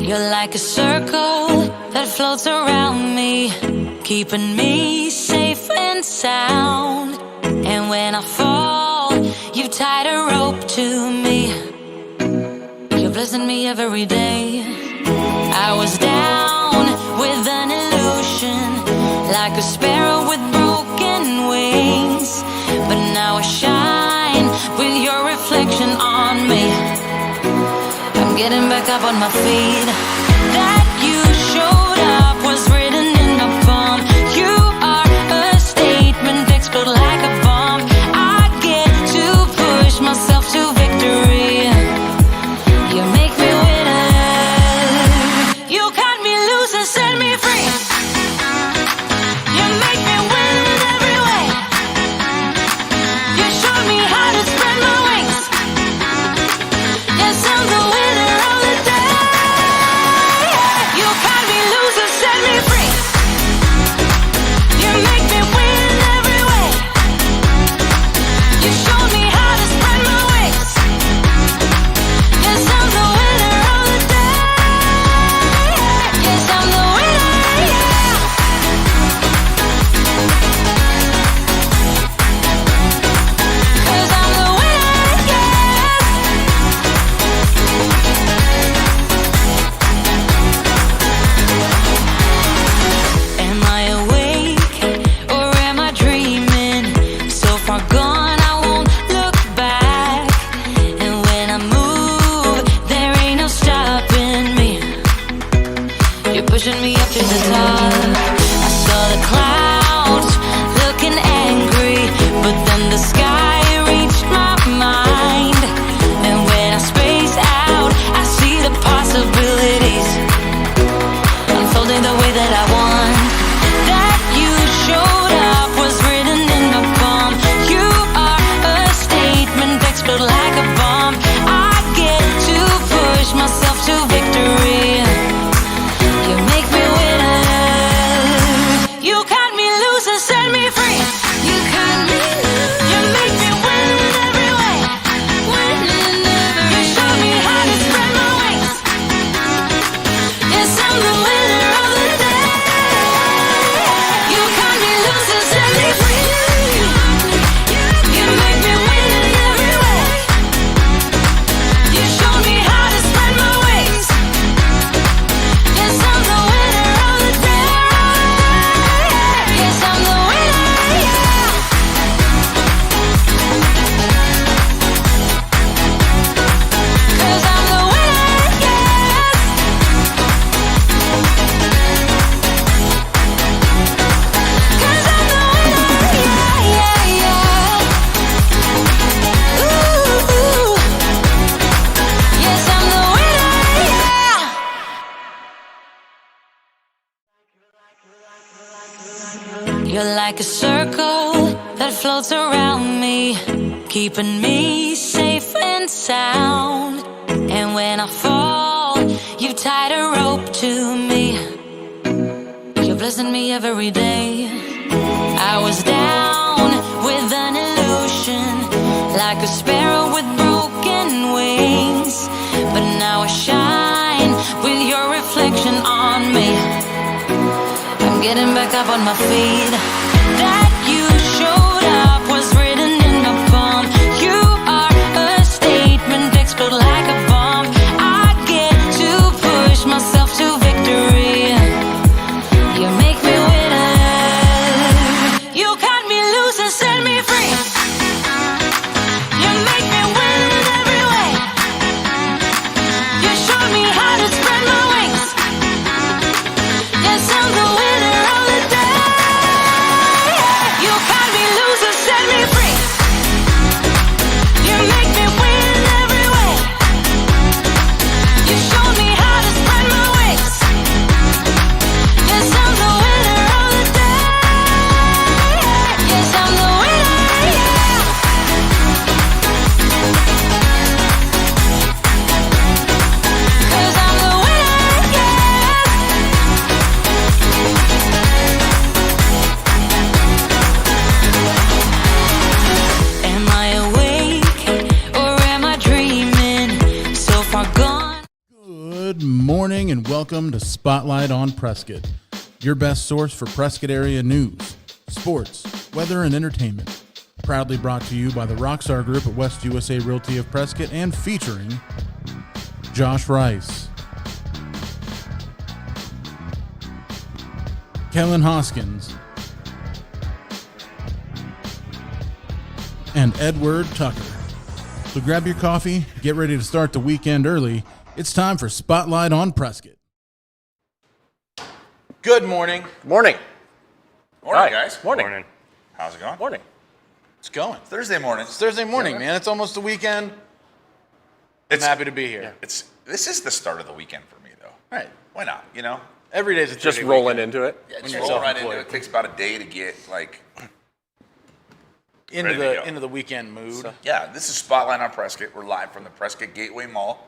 You're like a circle that floats around me, keeping me safe and sound. And when I fall, you tied a rope to me. You're blessing me every day. I was down with an illusion, like a sparrow with broken wings. But now I shine with your reflection on me. I'm getting back up on my feet. That you showed up was written in my palm. You are a statement, explode like a bomb. I get to push myself to victory. You make me winner. You cut me loose and set me free. You make me win in every way. You showed me how to spread my wings. Yes, I'm the winner of the day. You cut me loose and set me free. You make me win in every way. You showed me how to spread my wings. Yes, I'm the winner of the day. Yes, I'm the winner, yeah. 'Cause I'm the winner, yes. Am I awake or am I dreaming? So far gone, I won't look back. And when I move, there ain't no stopping me. You're pushing me up to the top. I saw the clouds looking angry, but then the sky reached my mind. And when I space out, I see the possibilities unfolding the way that I want. That you showed up was written in my palm. You are a statement, explode like a bomb. I get to push myself to victory. You make me winner. You cut me loose and set me free. You cut me loose. You make me win in every way. Win in every way. You show me how to spread my wings. Yes, I'm the winner of the day. You cut me loose and set me free. You make me win in every way. You show me how to spread my wings. Yes, I'm the winner of the day. Yes, I'm the winner, yeah. 'Cause I'm the winner, yes. 'Cause I'm the winner, yeah, yeah, yeah. Ooh, yes, I'm the winner, yeah. You're like a circle that floats around me, keeping me safe and sound. And when I fall, you tied a rope to me. You're blessing me every day. I was down with an illusion, like a sparrow with broken wings. But now I shine with your reflection on me. I'm getting back up on my feet. That you showed up was written in my palm. You are a statement, explode like a bomb. I get to push myself to victory. You make me winner. You cut me loose and set me free. You make me win in every way. You showed me how to spread my wings. Yes, I'm the winner of the day. Good morning and welcome to Spotlight on Prescott, your best source for Prescott area news, sports, weather, and entertainment. Proudly brought to you by the Rockstar Group at West USA Realty of Prescott and featuring Josh Rice, Kellen Hoskins, and Edward Tucker. So grab your coffee, get ready to start the weekend early. It's time for Spotlight on Prescott. Good morning. Morning. Morning, Hi. guys. Morning. How's it going? Morning. It's going. Thursday morning. It's Thursday morning, man. It's almost the weekend. I'm happy to be here. This is the start of the weekend for me, though. Right. Why not? You know? Every day's a Just Thursday rolling weekend. into it. Yeah, When just you're roll right into self-employed. it. It takes about a day to get into ready to go. the weekend mood. Yeah, this is Spotlight on Prescott. We're live from the Prescott Gateway Mall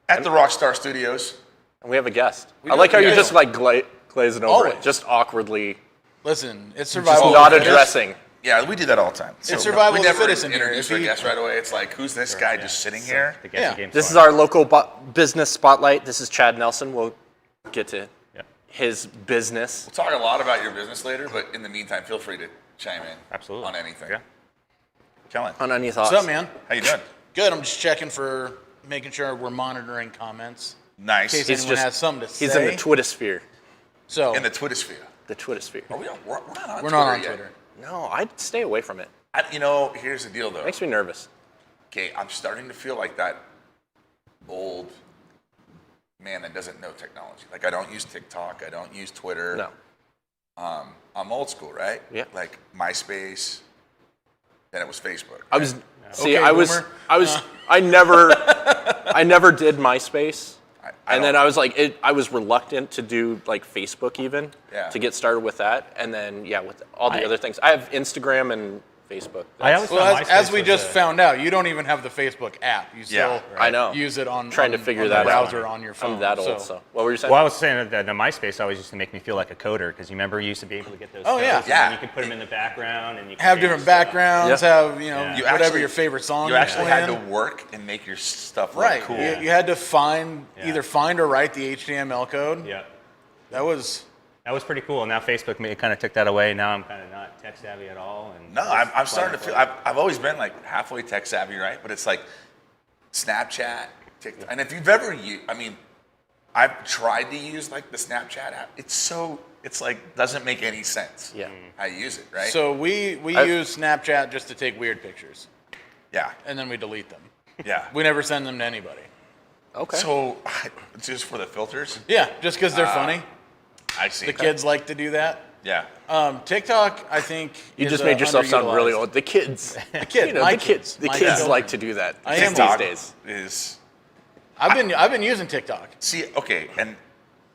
at the Rockstar Studios. And we have a guest. We I like do, how we you're do. just like glazing over Always. it, just awkwardly, Listen, it's just survival. not of the fittest. addressing. Yeah Yeah, we do that all the time. It's survival we of the never fittest in here. introduce If our he- guest right away. It's like, who's this guy just sitting here? The guessing Yeah. game's This is fun. our local business spotlight. This is Chad Nelson. We'll get to his business. We'll talk a lot about your business later, but in the meantime, feel free to chime in Absolutely. on anything. Yeah. Kellen, On any thoughts? What's up, man? how you doing? Good. I'm just checking for making sure we're monitoring comments. Nice. In case He's anyone just has something to say. he's in the Twittersphere. So In the Twittersphere. The Twittersphere. We're not on we're Twitter not on yet. Twitter. No, I'd stay away from it. Here's the deal, though. Makes me nervous. Okay, I'm starting to feel like that old man that doesn't know technology. Like, I don't use TikTok. I don't use Twitter. No. I'm old school, right? Yeah. Like MySpace. Then it was Facebook. I was see. Okay, I was. boomer. I was. I never. I never did MySpace. And then don't- I was like, I was reluctant to do like Facebook even Yeah. to get started with that, and then with all the other things. I have Instagram and Facebook. I always Well, found as MySpace we was just a- found out, you don't even have the Facebook app. You still I know. use it on Trying to on- figure on that the out. browser on your phone. I'm that old. So what were you saying? Well, I was saying that the MySpace always used to make me feel like a coder because you remember you used to be able to get those. Oh, codes, yeah. and Yeah. then you could put them in the background and you could have change different stuff. backgrounds. Yeah. Have Yeah. You whatever actually- your favorite song. You is actually had to playing. work and make your stuff look Right. cool. You had to find Yeah. either find or write the HTML code. Yeah, That was that was pretty cool. Now Facebook kind of took that away. Now I'm kind of not tech savvy at all. And No, I'm starting to feel. I've always been like halfway tech savvy, right? But it's like Snapchat, TikTok, and if you've ever used, I've tried to use like the Snapchat app. It's like doesn't make any sense. Yeah. How you use it, right? so we use Snapchat just to take weird pictures yeah, and then we delete them. yeah. We never send them to anybody. Okay. So just for the filters, Yeah, just because they're funny. I see. The kids like to do that. Yeah. TikTok, I think. you is, just made yourself sound really underutilized. old. The kids. The kids, You know, my the kids. The my kids kids. like to do that I am these TikTok days. is I've been using TikTok. see okay, and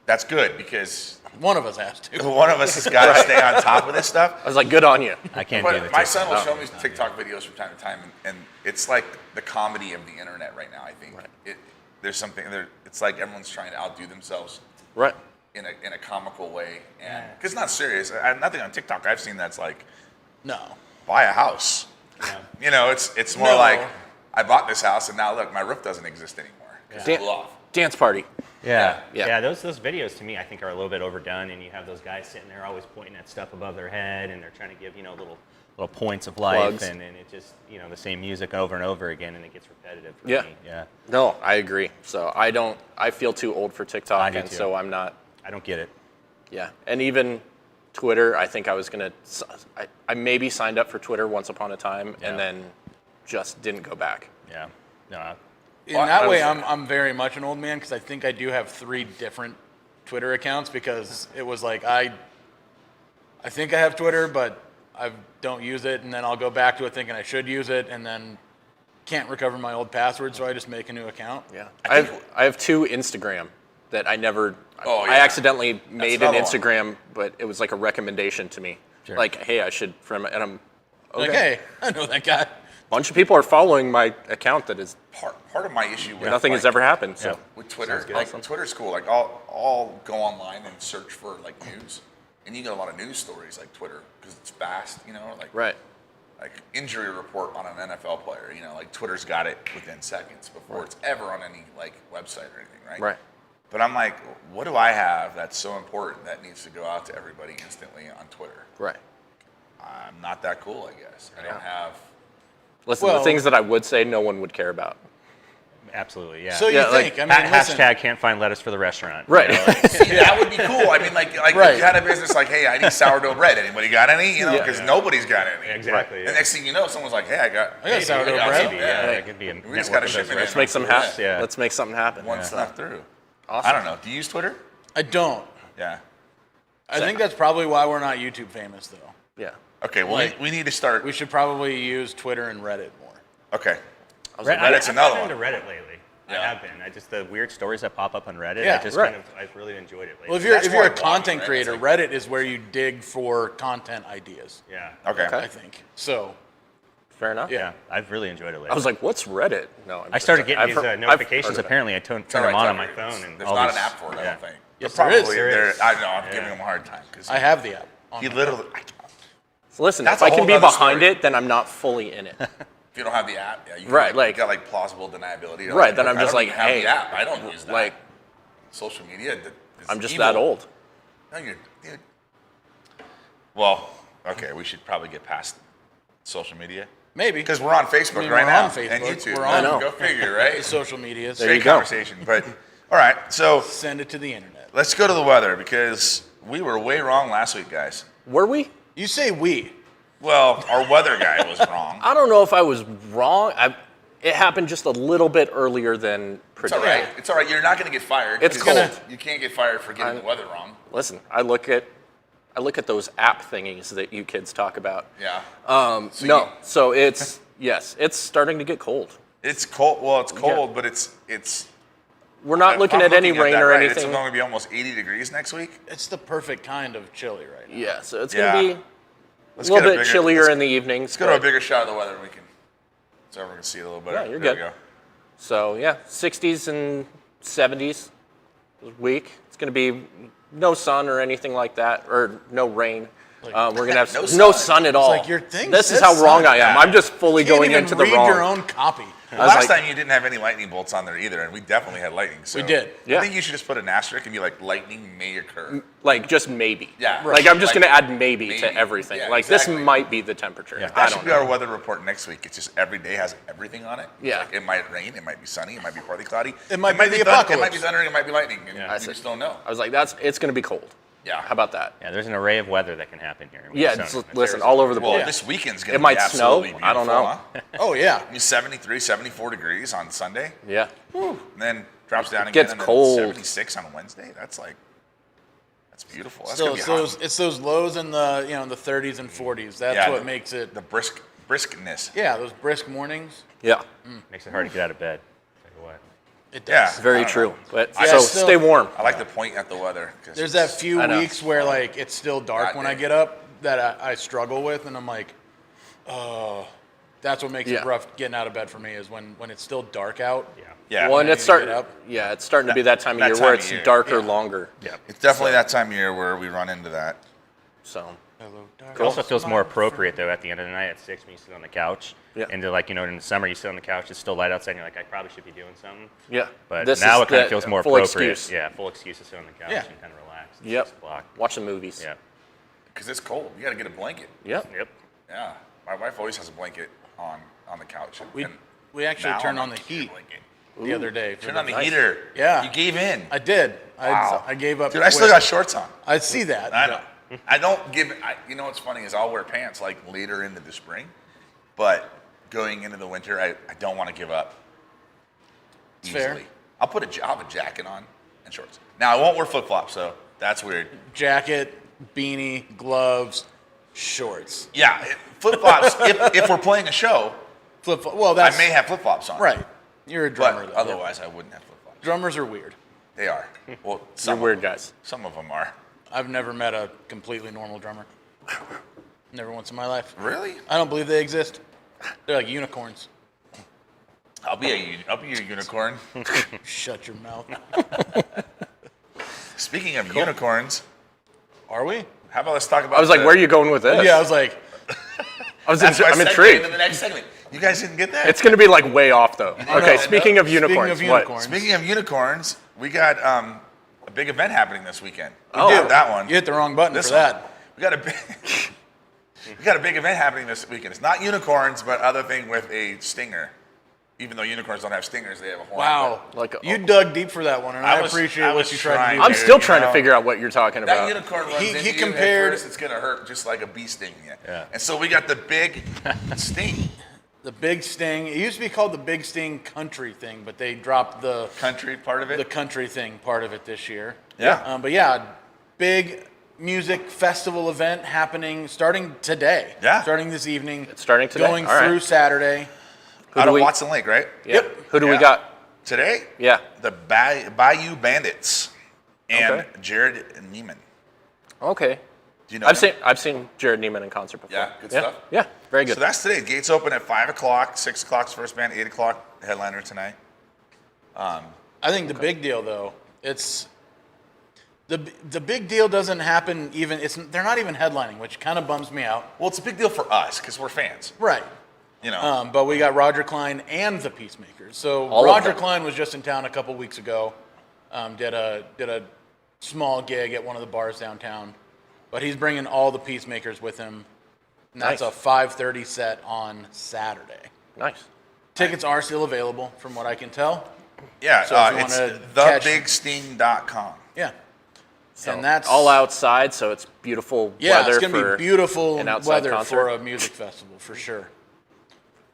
that's good because One of us has to. one of us has got to stay on top of this stuff. I was like, good on you. I can't do But the my TikTok. son will show me TikTok videos from time to time, and it's like the comedy of the internet right now. I think there's something there. It's like everyone's trying to outdo themselves Right. in a comical way, and because it's not serious. Nothing on TikTok I've seen that's like No. buy a house. Yeah. You know, it's more No. like I bought this house, and now look, my roof doesn't exist anymore because it blew off. Dance party. Yeah. Yeah. Yeah. Those videos to me, I think, are a little bit overdone, and you have those guys sitting there always pointing at stuff above their head, and they're trying to give little points of life, Plugs. and it just the same music over and over again, and it gets repetitive for Yeah. me. Yeah. No, I agree. So I feel too old for TikTok, I do and too. so I'm not. I don't get it. Yeah, and even Twitter, I think I was gonna. I maybe signed up for Twitter once upon a time, Yeah. and then just didn't go back. Yeah. No. In Well, that I way, was- I'm very much an old man because I think I do have 3 different Twitter accounts because it was like I think I have Twitter, but I don't use it, and then I'll go back to it thinking I should use it, and then can't recover my old password, so I just make a new account. Yeah, I have 2 Instagram that I never. Oh, I yeah. accidentally made an another one. Instagram, but it was like a recommendation to me. Sure. Like, hey, I should and I'm okay. Like, hey, I know that guy. Bunch of people are following my account that is Part of my issue with nothing like, has ever happened. So Yeah. with Twitter. Sounds good. Like Twitter's cool. Like I'll go online and search for like news, and you get a lot of news stories like Twitter because it's fast. Like right. like injury report on an NFL player. You know, like Twitter's got it within seconds before it's ever on any like website or anything, right? Right. But I'm like, what do I have that's so important that needs to go out to everybody instantly on Twitter? Right. I'm not that cool, I guess. I don't have. Listen, Well- the things that I would say, no one would care about. Absolutely, yeah. So you Yeah, like, think? I mean, listen, Hashtag can't find lettuce for the restaurant. Right. See, that would be cool. I mean, like Right. if you had a business like, hey, I need sourdough bread. Anybody got any? You know, Yeah. because nobody's got any. Exactly. And Yeah. next thing you know, someone's like, hey, I got sourdough I got bread. some, Maybe, yeah, yeah. it could be a We just got network a of shipment those in. Let's make some happen. Yeah. Let's make something happen. One snuck through. Awesome. I don't know. Do you use Twitter? I don't. Yeah. I think that's probably why we're not YouTube famous, though. Yeah. Okay. Well, Like, we need to start. We should probably use Twitter and Reddit more. Okay. I've Reddit's another gotten into one. Reddit lately. Yeah. I have been. The weird stories that pop up on Reddit. Yeah, I've really enjoyed it lately. Well, if you're That's if you're more a like content blogging, right? creator, It's Reddit is where you dig for content ideas. yeah. Okay. I think so. Fair enough. Yeah. Yeah, I've really enjoyed it lately. I was like, what's Reddit? No, I'm I started getting I've these heard- I've notifications. heard of it. Apparently, I turned All them right, on tell my me. phone. And There's all not these, an app for it, I yeah. don't think. Yes, But there is. probably There is. I know. I'm Yeah. giving them a hard time because I have the app. on he my literally. So listen, That's if I a can whole be nother behind story. it, then I'm not fully in it. If you don't have the app, yeah, you Right, Like, like- you got like plausible deniability. You're Right, like, then I'm I just don't like, even have hey, the app. I don't use that. like, Social media. Is I'm just evil. that old. No, you're, dude. Well, okay, we should probably get past social media Maybe because we're on Facebook I mean, right we're now on Facebook. and YouTube. We're I on know. Go figure, right? social medias. There Great you go. conversation, but all right. So Send it to the internet. let's go to the weather because we were way wrong last week, guys. Were we? You say we. Well, our weather guy was wrong. I don't know if I was wrong. It happened just a little bit earlier than It's all predicted. right. It's all right. You're not going to get fired. It's 'cause cold. You can't get fired for getting the weather wrong. Listen, I look at those app thingies that you kids talk about. Yeah. So it's yes, it's starting to get cold. It's cold. Well, it's cold, but it's. We're not if looking I'm at any looking rain that or right, anything. It's going to be almost 80 degrees next week. It's the perfect kind of chilly right now. Yeah, so it's Yeah. gonna be a Let's little get bit bigger- chillier let's- in the evenings. Let's go to a but- bigger shot of the weather. And we can. So everyone can see it a little better. Yeah, you're There good. we go. So yeah, 60s and 70s this week. It's going to be no sun or anything like that, or no rain. We're going to have No no sun. sun at all. like your thing This is says how wrong sun. I am. Yeah. I'm just fully You can't going even into the read wrong. your own copy. was Last like- time you didn't have any lightning bolts on there either, and we definitely had lightning. So We did. Yeah. I think you should just put an asterisk and be like, lightning may occur. Like just maybe. Yeah. Like I'm just Like, going to add maybe to maybe. everything. Yeah, like exactly. this might be the temperature. Yeah. I That should don't be know. our weather report next week. It's just every day has everything on it. Yeah. Like, it might rain, it might be sunny, it might be partly cloudy. It might be the It might apocalypse. be thundering, it might be lightning, and Yeah. you That's just it. don't know. I was like, it's going to be cold. Yeah. How about that? Yeah, there's an array of weather that can happen here. in Yeah, Arizona. it's, It's listen, Arizona. all over the Well, place. this weekend's going to It be might snow. absolutely I don't beautiful, know. Huh? Oh yeah. I mean, 73, 74 degrees on Sunday, Yeah. and then drops down again. gets and then cold. 76 on Wednesday. That's beautiful. That's So gonna be hot. it's those lows in the the 30s and 40s. That's Yeah, what the- makes it. The briskness. Yeah, those brisk mornings. Yeah. Makes it hard to get out of bed. Tell you what. It Yeah. does. Very I don't true. know. But Yeah, so still- stay warm. I like to point at the weather. 'cause There's that it's- few I know. weeks where like it's still dark God when I damn. get up that I struggle with, and I'm like, oh, that's what makes Yeah. it rough getting out of bed for me is when it's still dark out. Yeah. Yeah. Well, and it's to starting. get up. Yeah, it's starting to be that time of That year time where of it's year. darker Yeah. longer. Yeah. It's definitely that time of year where we run into that. So Hello, dark. It also feels more appropriate though at the end of the night at 6 when you sit on the couch. Yeah. And like in the summer you sit on the couch, it's still light outside, and you're like, I probably should be doing something. yeah. But This now is it kind the of feels more full appropriate. excuse. Yeah, full excuse to sit on the couch Yeah. and kind of relax. At Yep. 6 o'clock. Watch the movies. Yeah. Because it's cold. You got to get a blanket. Yep. Yep. Yeah. My wife always has a blanket on the couch. We actually now turned I'm on the not heat blanket. the other day. for Turn on the Nice. heater. Yeah. You gave in. I did. Wow. I gave up. Dude, I still quick. got shorts on. I see that. I know. I don't give. You know what's funny is I'll wear pants like later into the spring, but going into the winter, I don't want to give up It's easily. fair. I'll have a jacket on and shorts. Now I won't wear flip flops, so that's weird. Jacket, beanie, gloves, shorts. Yeah, flip flops. if we're playing a show, Well, I that's may have flip flops on. right. You're a drummer. But though. otherwise, I wouldn't have flip flops. Drummers are weird. They are. Well, You're some weird of them, guys. Some of them are. I've never met a completely normal drummer. Never once in my life. Really? I don't believe they exist. They're like unicorns. I'll be a unicorn. Shut your mouth. Speaking of unicorns, Are we? how about let's talk about? I was like, where are you going with this? Yeah, I was like, I'm my segue intrigued. into the next segment. You guys didn't get that? It's going to be like way off though. Okay, no. speaking of unicorns, Speaking of unicorns, we got a big event happening this weekend. We Oh. did that one. You hit the wrong button This for one. that. We got a big, we got a big event happening this weekend. It's not unicorns, but other thing with a stinger. Even though unicorns don't have stingers, they have a horn. Wow. Like You dug deep for that one, and I appreciate what you tried to do. I'm there. still trying to figure out what you're talking That about. unicorn runs He into you compared- at first, it's gonna hurt just like a bee stinging you. Yeah. And so we got the big sting The Big Sting. It used to be called the Big Sting Country thing, but they dropped the country part of it. country thing part of it this year. Yeah. But yeah, big music festival event happening starting today. Yeah. Starting this evening. It's starting today. Going All right. through Saturday. Who Out do of we- Watson Lake, right? Yeah. Yep. Who do we Yeah. got? Today, Yeah. the Bayou Bandits and Okay. Jared Neiman. Okay. Do you know I've him? seen Jared Neiman in concert before. Yeah, good stuff. Yeah, very good. So that's today. Gates open at 5 o'clock, 6 o'clock's first band, 8 o'clock headliner tonight. I think the big deal though, it's the big deal doesn't happen even they're not even headlining, which kind of bums me out. Well, it's a big deal for us because we're fans. Right. You know, But we got Roger Klein and the Peacemakers. So All of Roger them. Klein was just in town a couple weeks ago. Did a small gig at one of the bars downtown, but he's bringing all the Peacemakers with him. And that's Nice. a 5:30 set on Saturday. Nice. Tickets are still available, from what I can tell. yeah, so if you it's wanna catch- thebigsting.com. Yeah. So and that's all outside, so it's beautiful Yeah, weather it's gonna for be beautiful an outside weather concert. for a music festival for sure.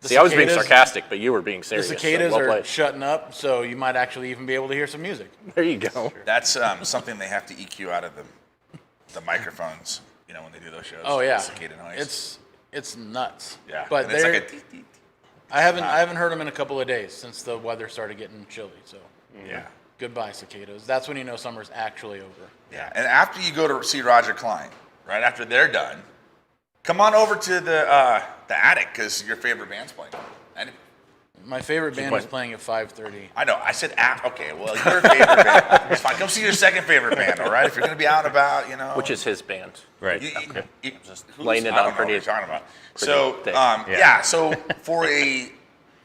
The See, I was being cicadas- sarcastic, but you were being The serious. so cicadas well are played. shutting up, so you might actually even be able to hear some music. There you go. That's something they have to EQ out of the microphones. You know, when they do those shows. Oh yeah, the cicada noise. it's nuts. yeah, but and it's like they're a dee, dee, dee. I haven't heard them in a couple of days since the weather started getting chilly. So Yeah. goodbye cicadas. That's when you know summer's actually over. Yeah, and after you go to see Roger Klein, right after they're done, come on over to the attic because your favorite band's playing. And My favorite band is playing? playing at 5:30. I know, I said app. Okay, well, your favorite band. It's fine. Come see your second favorite band, all right? If you're going to be out and about, you know. Which is his band. Right. Just who's- laying it I don't on know pretty- what you're talking about. So, thick. yeah, so for a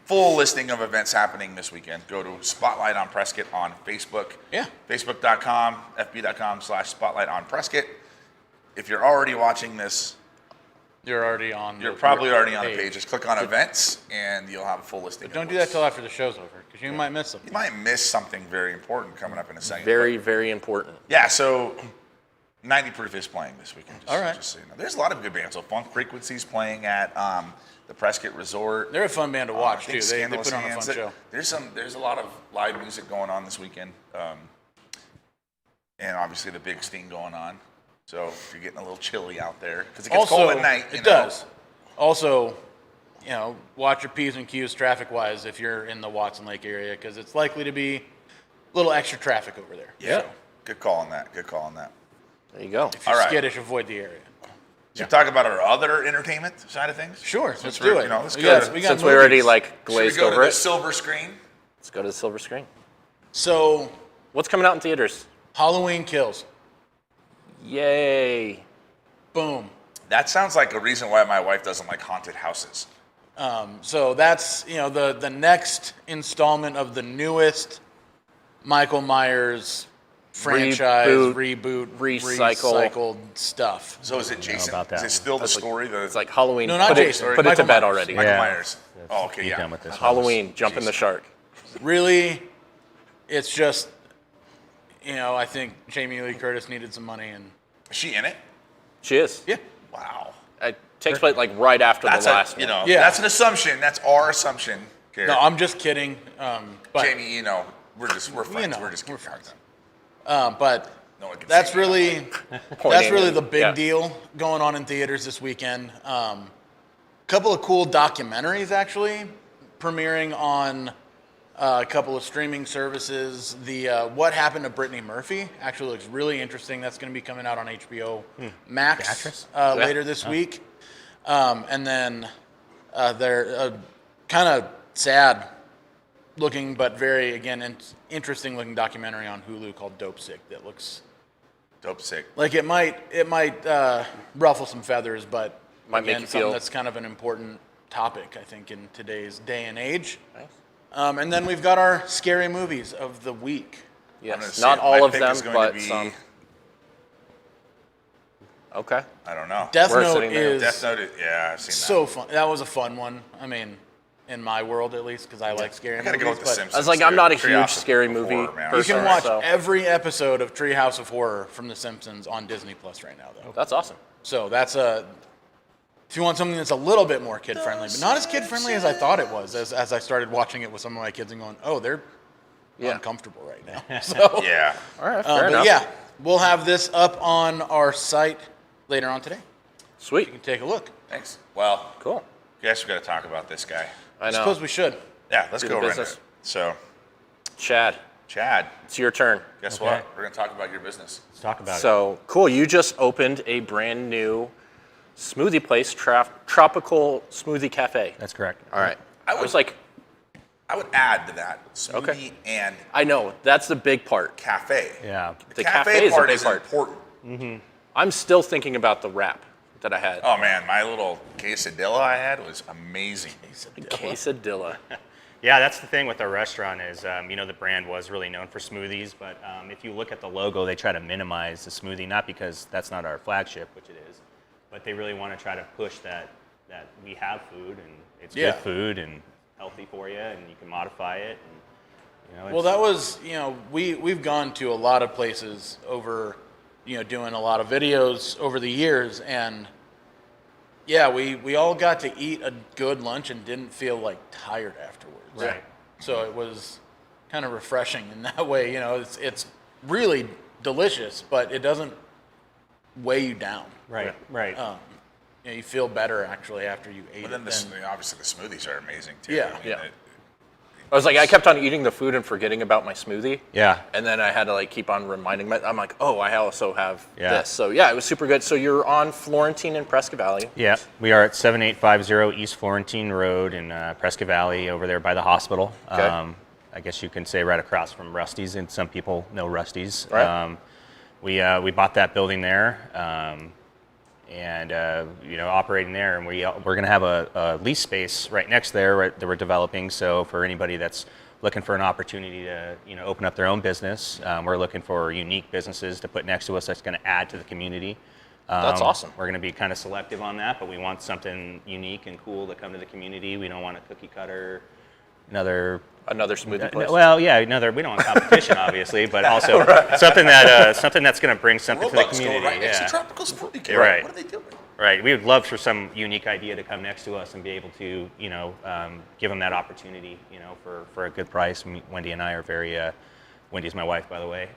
full listing of events happening this weekend, go to Spotlight on Prescott on Facebook. Yeah. Facebook.com, FB.com/Spotlight on Prescott. If you're already watching this, You're already on. you're probably already on the page. Just click on events and you'll have a full listing. Don't of do that what's- till after the show's over, because you might miss You something. might miss something very important coming up in a second. Very, very important. Yeah, so 90 Proof is playing this weekend. Just, All right. Just so you know. There's a lot of good bands. So Funk Frequency's playing at the Prescott Resort. They're a fun band to I watch think too. They Scandalous put on a Hands. fun show. There's a lot of live music going on this weekend. And obviously the big Sting going on. So if you're getting a little chilly out there, because it gets cold at night. It does. Also, you know, watch your P's and Q's traffic-wise if you're in the Watson Lake area, because it's likely to be a little extra traffic over there. Yeah. So Good call on that. Good call on that. There you go. if you're All right. skittish, avoid the area. Should we talk about our other entertainment side of things? Sure, Since let's we're- do it. You know, let's we go got, to- we got Since we already movies. like Should we glazed go to over the it, silver screen? let's go to the silver screen. So, What's coming out in theaters? Halloween Kills. Yay. Boom. That sounds like a reason why my wife doesn't like haunted houses. So that's, you know, the next installment of the newest Michael Myers franchise, reboot, recycle. recycled stuff. So is it Jason? about that Is it still the That's story? It's like Halloween. No, not put Jason. It, put it Michael to bed Myers. already. Michael Yeah. Myers. Oh, okay, Be yeah. done with this one. Halloween, jumping the shark. Really, it's just, you know, I think Jamie Lee Curtis needed some money, and Is she in it? She is. yeah, Wow. It takes place like right after That's the last you one. know, Yeah. that's an assumption. That's our assumption. Garrett. no, I'm just kidding. But Jamie, you know, we're friends. know, we're just we're kidding. friends. But No one can that's see me. really Pointing the big yeah. deal going on in theaters this weekend. Couple of cool documentaries actually premiering on a couple of streaming services. The What Happened to Brittany Murphy actually looks really interesting. That's going to be coming out on HBO Max actress? later this week. And then they're kind of sad looking, but very, again, interesting looking documentary on Hulu called Dope Sick that looks Dope sick. like it might ruffle some feathers, but Might again, make you something feel that's kind of an important topic, I think, in today's day and age. nice. And then we've got our scary movies of the week. I'm gonna Yes, see not it. all My of pick them, is going to but be- some. Okay. I don't know. Death We're Note sitting there. is Death Note. Yeah, I've seen so fun. That was a fun one. I mean, in my world at least, because I like scary that. I gotta movies. go with The but Simpsons. I was like, I'm not a Treehouse huge scary of movie Horror, man. you person. can watch so- every episode of Treehouse of Horror from The Simpsons on Disney Plus right now, though. That's awesome. So that's if you want something that's a little bit more kid friendly, but not as kid friendly as I thought it was. As I started watching it with some of my kids and going, oh, they're uncomfortable right now. So Yeah. All right, fair but enough. yeah, we'll have this up on our site later on today. Sweet. You can take a look. Thanks. Well, Cool. guess we got to talk about this guy. I know. Suppose we should. Yeah, let's Do go the right business. into it. So, Chad, Chad, it's your turn. guess Okay. what? We're going to talk about your business. Let's talk about it. So cool. You just opened a brand new smoothie place, Tropical Smoothie Cafe. That's correct. All right. I I was would- like, I would add to that smoothie Okay. and I know that's the big part. cafe. Yeah. The cafe cafe is a part big is part. important. I'm still thinking about the wrap that I had. Oh man, my little quesadilla I had was amazing. Quesadilla. Yeah, that's the thing with our restaurant is, the brand was really known for smoothies, but if you look at the logo, they try to minimize the smoothie, not because that's not our flagship, which it is, but they really want to try to push that we have food and it's Yeah. good food and healthy for you and you can modify it. And, Well, that was, we've gone to a lot of places over, doing a lot of videos over the years, and yeah, we all got to eat a good lunch and didn't feel like tired afterwards. Right. So it was kind of refreshing in that way. It's really delicious, but it doesn't weigh you down. Right. You feel better actually after you ate But then it. obviously the smoothies are amazing too. Yeah. I mean, Yeah. I was like, I kept on eating the food and forgetting about my smoothie. Yeah. And then I had to keep on reminding me. I'm like, oh, I also have Yeah. this. So yeah, it was super good. So you're on Florentine in Prescott Valley. Yeah, we are at 7850 East Florentine Road in Prescott Valley over there by the hospital. Okay. I guess you can say right across from Rusty's, and some people know Rusty's. Right. We bought that building there, and operating there, and we're going to have a lease space right next there that we're developing. So for anybody that's looking for an opportunity to open up their own business, we're looking for unique businesses to put next to us that's going to add to the community. That's awesome. We're going to be kind of selective on that, but we want something unique and cool to come to the community. We don't want a cookie cutter, another Smoothie place. well, yeah, we don't want competition, obviously, but also something that's going to bring something to the Roblox community. go right next to Yeah. Tropical Smoothie Cafe. Right. What are they doing? Right. We would love for some unique idea to come next to us and be able to, give them that opportunity, for a good price. Wendy and I are very, Wendy's my wife, by the way,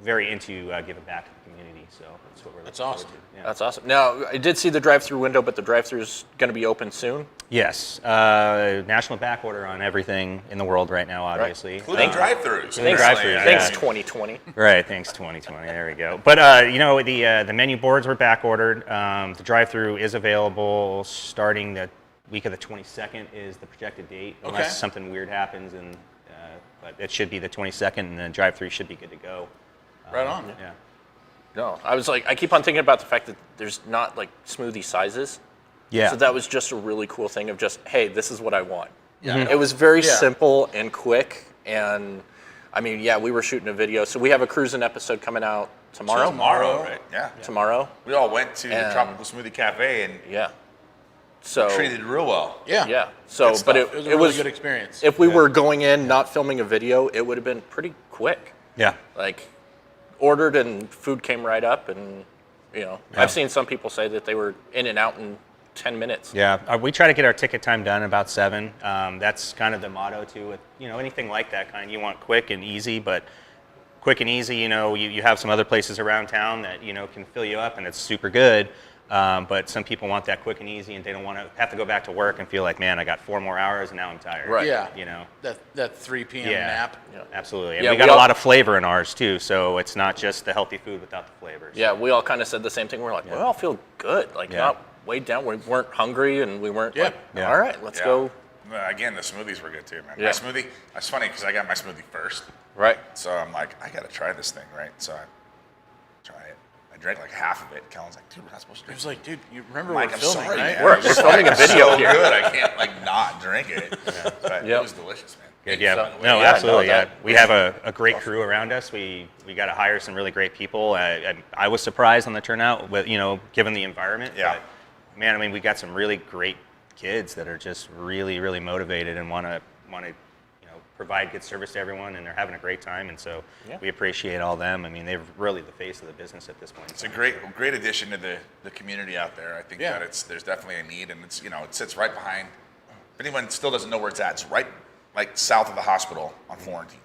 very into giving back to the community. So that's what we're looking forward awesome. to. Yeah. That's awesome. Now, I did see the drive-through window, but the drive-through's going to be open soon. Yes. National back order on everything in the world right now, obviously. Including drive-thrus. Including drive-thrus, yeah. Thanks, 2020. Right, thanks 2020. There we go. But the menu boards were back ordered. The drive-through is available starting the week of the 22nd is the projected date, unless Okay. something weird happens. But it should be the 22nd, and the drive-through should be good to go. Right on. Yeah. No, I was like, I keep on thinking about the fact that there's not smoothie sizes. Yeah. So that was just a really cool thing of just, hey, this is what I want. Yeah. It was very Yeah. simple and quick. And I mean, yeah, we were shooting a video. So we have a cruising episode coming out tomorrow. Tomorrow, right? Yeah. Tomorrow. We all went to the And- Tropical Smoothie Cafe and Yeah. So treated real well. Yeah. yeah. So, Good but stuff. It was a really good experience. If we were going in not filming a video, it would have been pretty quick. Yeah. Ordered and food came right up, and I've seen some people say that they were in and out in 10 minutes. Yeah, we try to get our ticket time done about 7. That's kind of the motto too. With anything like that kind, you want quick and easy. But quick and easy, you have some other places around town that can fill you up, and it's super good. But some people want that quick and easy, and they don't want to have to go back to work and feel like, man, I got 4 more hours and now I'm tired. Right. Yeah. That 3 p.m. Yeah. nap. Absolutely. And Yeah, we got we a all- lot of flavor in ours too, so it's not just the healthy food without the flavors. Yeah, we all kind of said the same thing. We're like, we all feel good, Yeah. not weighed down. We weren't hungry, and we weren't Yeah. Yeah. all right, let's Yeah. go. Again, the smoothies were good too, man. Yeah. My smoothie, it's funny because I got my smoothie first. Right. So I'm like, I got to try this thing, right? So I try it. I drank like half of it. Kellen's like, dude, we're not supposed to It drink. was like, dude, you remember Mike, we're I'm filming, sorry, right? man. We're filming a video so here. good. I can't like not drink it. But Yep. it was delicious, man. Good, Thank you, yeah. by the way. No, Yeah, absolutely. no, Yeah, that- we have a great crew around us. We got to hire some really great people. I was surprised on the turnout, with given the environment. Yeah. But, man, I mean, we got some really great kids that are just really, really motivated and want to provide good service to everyone, and they're having a great time. And so we appreciate all them. I mean, they're really the face of the business at this point. It's a great addition to the community out there. I think Yeah. that there's definitely a need, and it's it sits right behind. If anyone still doesn't know where it's at, it's right like south of the hospital on Florentine.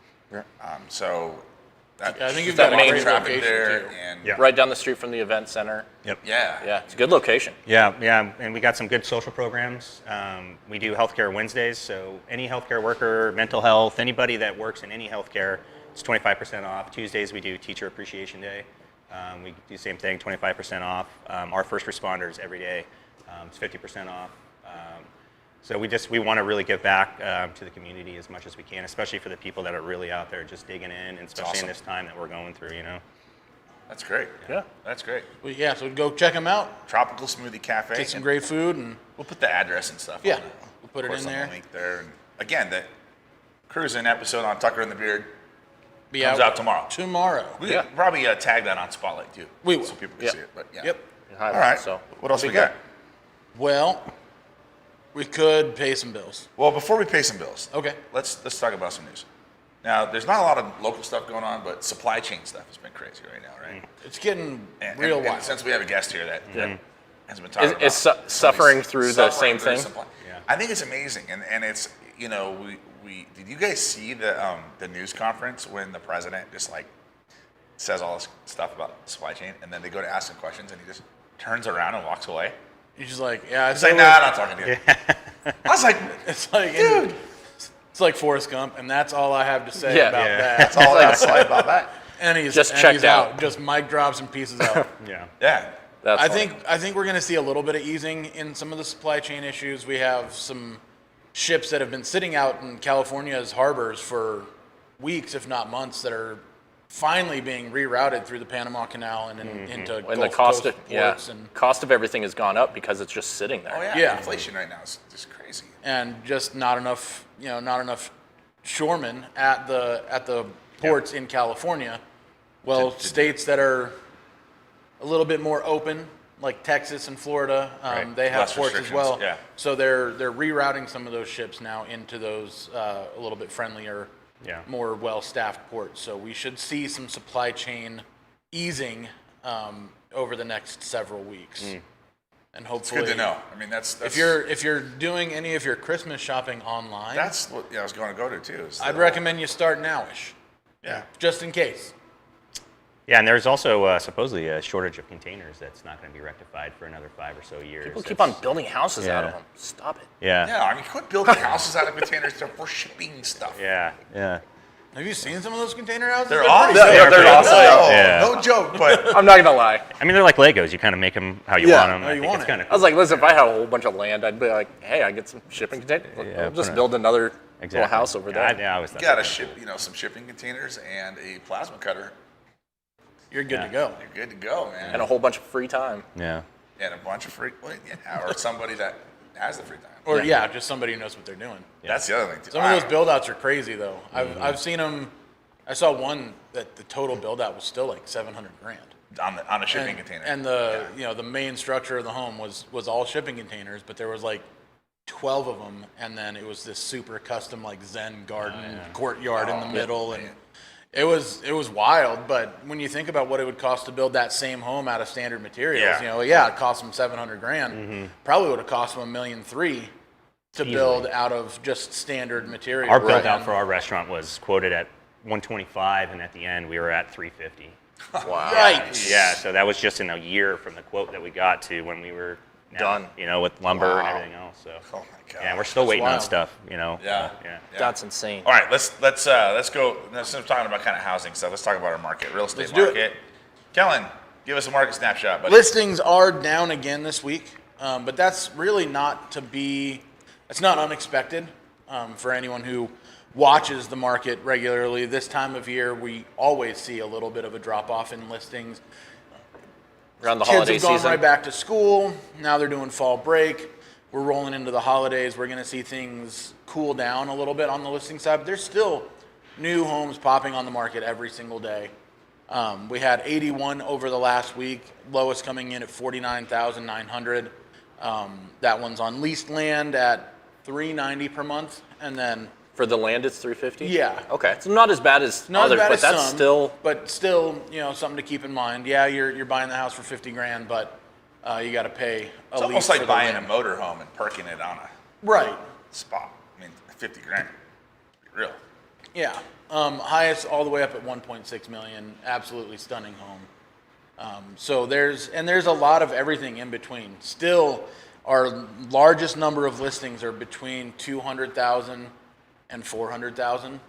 So that, Yeah, I think you've got lots of main traffic location, there, too. and Yeah. Right down the street from the event center. Yep. Yeah, it's a good location. Yeah, and we got some good social programs. We do healthcare Wednesdays, so any healthcare worker, mental health, anybody that works in any healthcare, it's 25% off. Tuesdays we do Teacher Appreciation Day. We do the same thing, 25% off. Our first responders every day, it's 50% off. So we want to really give back to the community as much as we can, especially for the people that are really out there just digging in, and especially awesome. in this time that we're going through. that's great. Yeah. That's great. Well, yeah, so go check them out. Tropical Smoothie Cafe. Get some and great food, and We'll put the address and stuff. Yeah, on it. we'll put Of it course, in on there. The link there. And again, the cruising episode on Tucker and the Beard be comes out tomorrow. Tomorrow. We could probably tag that on Spotlight too. We will. so people can Yeah. see it. But yeah. Yep. All right. So What else we it'll be got? Well, we could pay some bills. Well, before we pay some bills, Okay. let's talk about some news. Now, there's not a lot of local stuff going on, but supply chain stuff has been crazy right now, right? It's getting And, real and wild. since we have a guest here that has been talking Is about suffering through the suffering same through thing? supply. I think it's amazing, and it's we did you guys see the news conference when the president just like says all this stuff about supply chain, and then they go to ask him questions, and he just turns around and walks away. He's just like, yeah, He's like, nah, I'm not talking to you. I was like, It's like, dude, it's like Forrest Gump, and that's all I have to say Yeah. about Yeah. that. that's all I have to say about that. And he's Just and checked he's out. Just mic drops and pieces out. Yeah. Yeah. That's I funny. think we're going to see a little bit of easing in some of the supply chain issues. We have some ships that have been sitting out in California's harbors for weeks, if not months, that are finally being rerouted through the Panama Canal and into And Gulf the cost Coast of ports and cost of everything has gone up because it's just sitting there. Oh yeah. Yeah. Inflation right now is just crazy. just not enough shoremen at the ports in California. Well, To- states that are a little bit more open, like Texas and Florida, Right. they have Less ports as restrictions, well. yeah. So they're rerouting some of those ships now into those a little bit friendlier, Yeah. more well-staffed ports. So we should see some supply chain easing over the next several weeks, and It's hopefully, good to know. I mean, that's if you're doing any of your Christmas shopping online, that's what I was going to go to too. is the I'd whole- recommend you start nowish, Yeah. just in case. Yeah, and there's also supposedly a shortage of containers that's not going to be rectified for another 5 or so years. People keep on That's- building houses out of Yeah. them. Stop it. Yeah. Yeah, I mean, quit building houses out of containers. We're shipping stuff. Yeah. Yeah. Have you seen some of those container houses? They're pretty awesome. sick. They're No, awesome. Yeah. no joke, but I'm not gonna lie. I mean, they're like Legos. You kind of make them how you Yeah. want them. How I you think want it's it. kind of I was like, listen, if I had a whole bunch of land, I'd be like, hey, I get some shipping containers. Yeah, I'll just put a- build another exactly. little house over there. Yeah, I always you thought got to that. ship, some shipping containers and a plasma cutter. You're good Yeah. to go. You're good to go, man. And a whole bunch of free time. Yeah. And a bunch of free, or somebody that has the free time. Or yeah, just somebody who knows what they're doing. That's the other thing too. Some of those build outs are crazy though. I've seen them. I saw one that the total build out was still like $700,000. on a shipping container. And the the main structure of the home was all shipping containers, but there was like 12 of them, and then it was this super custom like Zen garden courtyard in the middle, and it was wild. But when you think about what it would cost to build that same home out of standard materials, it cost them $700,000. Probably would have cost them $1.3 million to build out of just standard material. Our build out for our restaurant was quoted at 125, and at the end we were at 350. Wow. Right. Yeah, so that was just in a year from the quote that we got to when we were Done. with lumber and Wow. everything else. So Oh my god. yeah, we're still waiting on wild. stuff. Yeah. Yeah. That's insane. All right, let's go. Instead of talking about kind of housing stuff, let's talk about our market, real estate Let's do it. market. Kellen, give us a market snapshot. Buddy. Listings are down again this week, but that's really it's not unexpected for anyone who watches the market regularly. This time of year, we always see a little bit of a drop off in listings. Around the Kids holiday have gone season. right back to school. Now they're doing fall break. We're rolling into the holidays. We're going to see things cool down a little bit on the listing side. But there's still new homes popping on the market every single day. We had 81 over the last week. Lowest coming in at 49,900. That one's on leased land at $390 per month, and then For the land, it's 350. yeah, Okay, it's not as bad as not others, as bad but as that's some, still but still, something to keep in mind. Yeah, you're buying the house for 50 grand, but you got to pay a It's lease almost for like the buying land. a motorhome and parking it on a Right. spot. I mean, 50 grand. Be real. Yeah. Highest all the way up at 1.6 million. Absolutely stunning home. So there's a lot of everything in between. Still, our largest number of listings are between 200,000 and 400,000.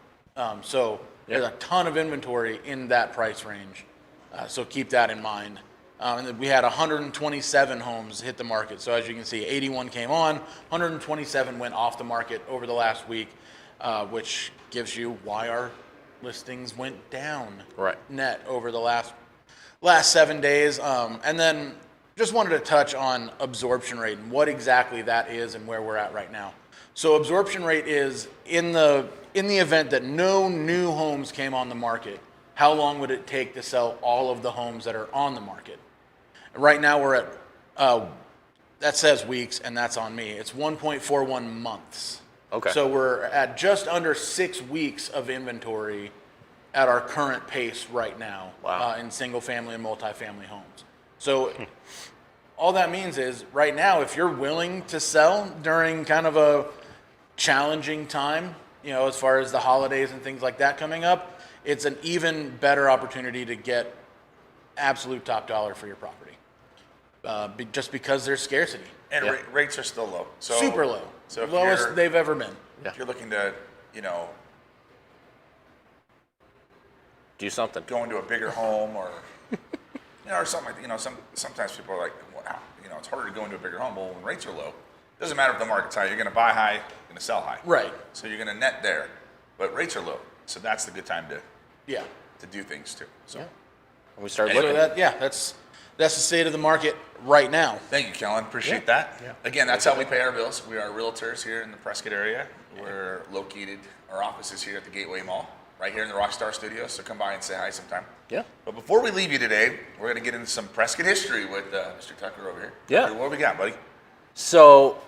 So there's a ton of inventory in that price range. So keep that in mind. And then we had 127 homes hit the market. So as you can see, 81 came on, 127 went off the market over the last week, which gives you why our listings went down net over the last 7 days. And then just wanted to touch on absorption rate and what exactly that is and where we're at right now. So absorption rate is in the event that no new homes came on the market, how long would it take to sell all of the homes that are on the market? Right now we're at, that says weeks, and that's on me. It's 1.41 months. Okay. So we're at just under 6 weeks of inventory at our current pace right now. Wow. In single family and multifamily homes. So all that means is right now, if you're willing to sell during kind of a challenging time, as far as the holidays and things like that coming up, it's an even better opportunity to get absolute top dollar for your property. Just because there's scarcity. And rates are still low. So, Super low. So if Lowest you're- they've ever been. If you're looking to, do something. go into a bigger home or, or something like that, sometimes people are like, wow, it's harder to go into a bigger home. Well, when rates are low, it doesn't matter if the market's high. You're going to buy high, you're going to sell high. Right. So you're going to net there, but rates are low. So that's the good time Yeah. to do things too. So And we started So looking. that's the state of the market right now. thank you, Kellen. Appreciate that. Yeah. Again, that's how we pay our bills. We are realtors here in the Prescott area. We're located, our office is here at the Gateway Mall, right here in the Rockstar studio. So come by and say hi sometime. Yeah. But before we leave you today, we're going to get into some Prescott history with Mr. Tucker over here. Yeah. What we got, buddy? So,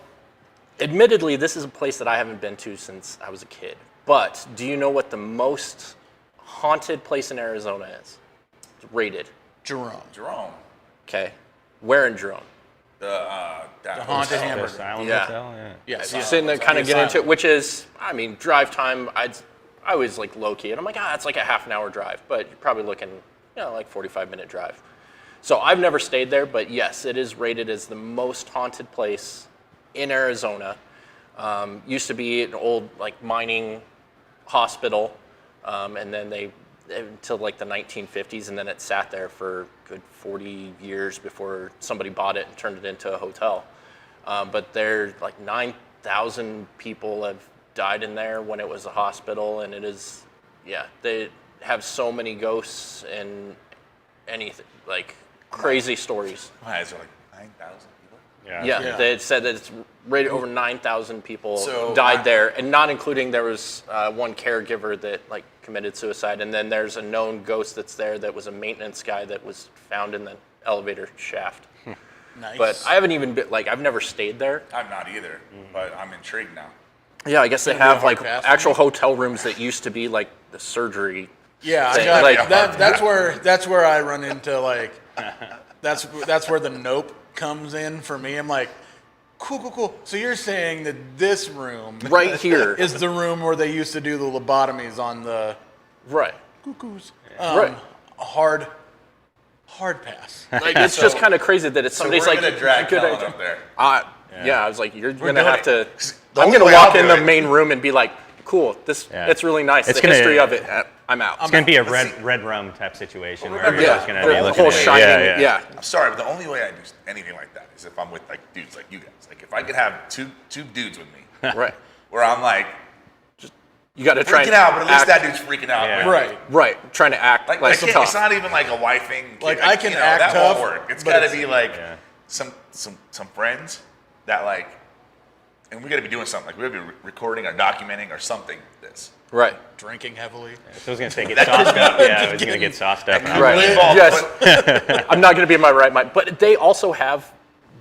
admittedly, this is a place that I haven't been to since I was a kid. But do you know what the most haunted place in Arizona is? It's rated. Jerome. Jerome. Okay. Where in Jerome? The Haunted Hamburger. This island Yeah. hotel, yeah. Yes. So you're sitting there kind of getting into it, which is, drive time, I was like low key, and I'm like, it's like a half an hour drive, but you're probably looking, like 45-minute drive. So I've never stayed there, but yes, it is rated as the most haunted place in Arizona. Used to be an old like mining hospital, and then until like the 1950s, and then it sat there for a good 40 years before somebody bought it and turned it into a hotel. But there, like 9,000 people have died in there when it was a hospital, and it is, they have so many ghosts and anything, like crazy stories. Why is there like 9,000 people? Yeah, they said that it's rated over 9,000 people So, died there, and not including there was one caregiver that like committed suicide, and then there's a known ghost that's there that was a maintenance guy that was found in the elevator shaft. Nice. But I haven't even been I've never stayed there. I'm not either, but I'm intrigued now. Yeah, I guess they Gonna be a have hard like pass for actual me. hotel rooms that used to be like the surgery. Yeah, I thing. got Like- that's where I run into like that's where the nope comes in for me. I'm like, cool. So you're saying that this room Right here. is the room where they used to do the lobotomies on the Right. cuckoos? Right. Hard pass. Like it's just kind of crazy that it's So somebody's we're like going to drag good Kellen idea. up there. Yeah, I was like, you're gonna doing have it. to. The I'm only gonna way walk I'll in do the it- main room and be like, cool. It's really nice. It's the gonna- history of it. I'm out. It's going to be a red rum type situation where Yeah. everybody's going to The be looking whole at it. shining. Yeah. I'm sorry, but the only way I do anything like that is if I'm with like dudes like you guys. Like if I could have two dudes with me, Right. where I'm like, You got to try freaking and out, but at least act- that dude's freaking out. Yeah. Right. Right, trying to act Like, like I can't, tough. it's not even like a wifing. Like, I can act that tough, won't work. It's but got to it's- be like Yeah. some friends that like, and we got to be doing something. Like we got to be recording or documenting or something. This. Right. Drinking heavily. I was gonna say get sauced up. Yeah, I was gonna get sauced up. That Right. could be involved, Yes. I'm not going to be in my right mind. But they also have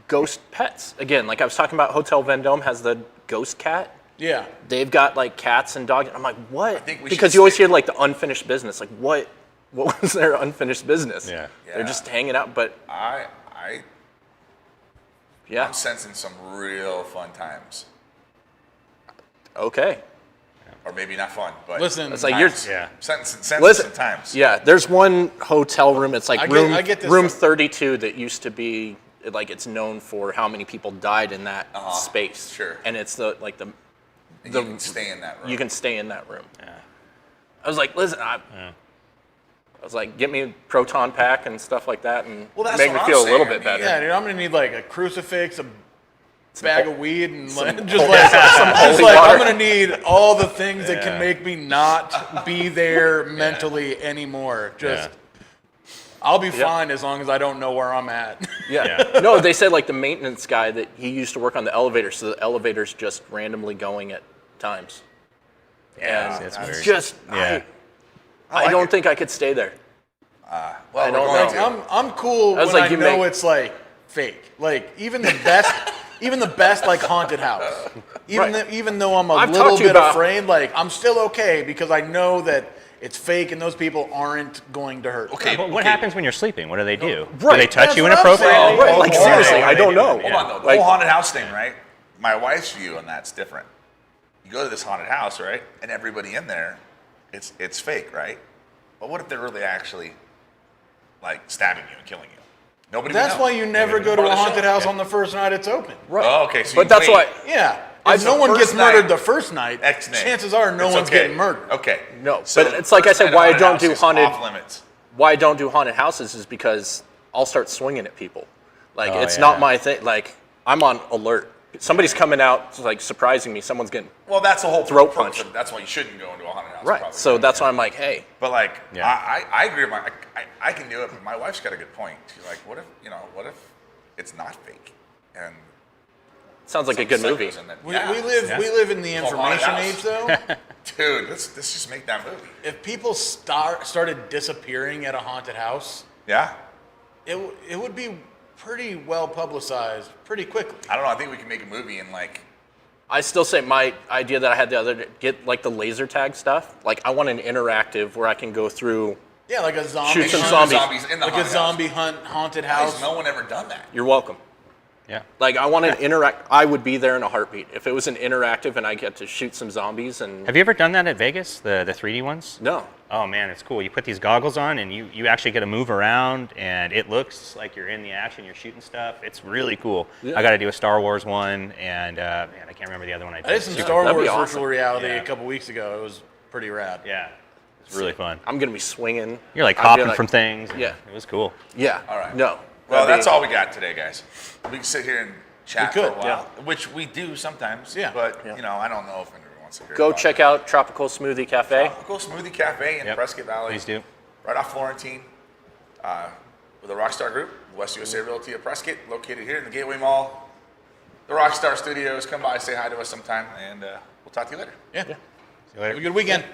ghost pets. Again, like I was talking about, Hotel Vendome has the ghost cat. Yeah. They've got like cats and dogs. I'm like, what? think we Because should you always stick- hear like the unfinished business. Like, what was their unfinished business? Yeah. They're just hanging out. But I'm yeah, sensing some real fun times, okay. or maybe not fun, but Listen, It's like you're. times. Yeah. Sensing Listen, some times. yeah, there's one hotel room. It's like I get this room from- 32 that used to be like it's known for how many people died in that space. Sure. And it's the And you can stay in that room. you can stay in that room. Yeah. I was like, listen, I was like, get me a proton pack and stuff like that, and Well, that's make me what I'm feel a little saying. bit I mean, better. Yeah, dude, I'm gonna need like a crucifix, a bag of weed, and like, some just like holy I'm water. gonna need all the things that can make me not be there mentally anymore. Just, I'll be fine as long as I don't know where I'm at. Yeah. No, they said like the maintenance guy that he used to work on the elevator, so the elevator's just randomly going at times. Yeah, And that's it's weird. just, Yeah. I like don't it. think I could stay there. Well, I we're don't going know. to. I'm cool I was when like, I you know make- it's like fake. Like even the best, even the best like haunted house. Even though I'm a I've little talked to you bit about- afraid, like I'm still okay because I know that it's fake and those people aren't going to hurt. Okay, But what happens when you're sleeping? What do they do? Right. Do they touch That's you what I'm inappropriately? saying. Right, like hold on, seriously, hold on, I don't know. Hold on, though. The Like- whole haunted house thing, right? My wife's view on that's different. You go to this haunted house, right? And everybody in there, it's fake, right? But what if they're really actually like stabbing you and killing you? Nobody. would That's know. why you never go to Part a of the haunted show. house Yeah. on the first night it's open. Right. Oh, okay. So But you that's wait. why, Yeah. I- If no one first gets murdered night, the first night, X name. chances are no It's one's okay. getting murdered. Okay. No, So but it's like I first said, night why I haunted don't house do is haunted. off limits. Why I don't do haunted houses is because I'll start swinging at people. Like Oh, it's yeah. not my thing. Like I'm on alert. Somebody's coming out, like surprising me. Someone's getting Well, that's the whole Throat purpose punch. of- That's why you shouldn't go into a haunted house. right. probably. So that's why I'm like, hey, But like, Yeah. I agree with I can do it, but my wife's got a good point. She's like, what if it's not fake? And sounds like a some good movie. psychos in it. We, Yeah. we live in the Well, haunted information house. age though. Dude, let's just make that movie. If people started disappearing at a haunted house, Yeah. it would be pretty well publicized pretty quickly. I don't know. I think we can make a movie in like. I still say my idea that I had the other day, get like the laser tag stuff. Like I want an interactive where I can go through. Yeah, like a zombie Shoot some hunt, zombies. in the like a haunted zombie hunt haunted house. Why house. has no one ever done that? You're welcome. Yeah. Like I want an interact. I would be there in a heartbeat if it was an interactive and I get to shoot some zombies and. Have you ever done that at Vegas? The 3D ones? No. Oh man, it's cool. You put these goggles on and you actually get to move around and it looks like you're in the action, you're shooting stuff. It's really cool. Yeah. I got to do a Star Wars one and man, I can't remember the other one I did. I did some Super Star cool. That'd be Wars awesome. virtual reality Yeah. a couple weeks ago. It was pretty rad. Yeah, it's really fun. I'm gonna be swinging. You're like I'd be hopping like- from things. and Yeah. It was cool. Yeah. All right. No. Well, That'd that's be- all we got today, guys. We can sit here and chat We for a could, while, which we do sometimes. Yeah. But Yeah. I don't know if anyone wants to hear. Go about check it. out Tropical Smoothie Cafe. Go Smoothie Cafe in Yep. Prescott Valley. Please do. Right off Florentine, with the Rockstar Group, West USA Realty of Prescott, located here in the Gateway Mall. The Rockstar Studios. Come by, say hi to us sometime, and we'll talk to you later. Yeah. See you later. Have a good weekend.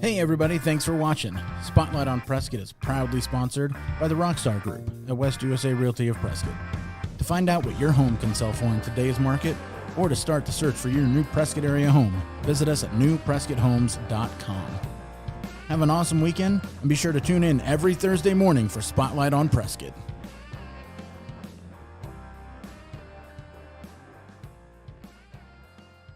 Hey everybody, thanks for watching. Spotlight on Prescott is proudly sponsored by the Rockstar Group at West USA Realty of Prescott. To find out what your home can sell for in today's market, or to start the search for your new Prescott area home, visit us at newprescotthomes.com. Have an awesome weekend, and be sure to tune in every Thursday morning for Spotlight on Prescott.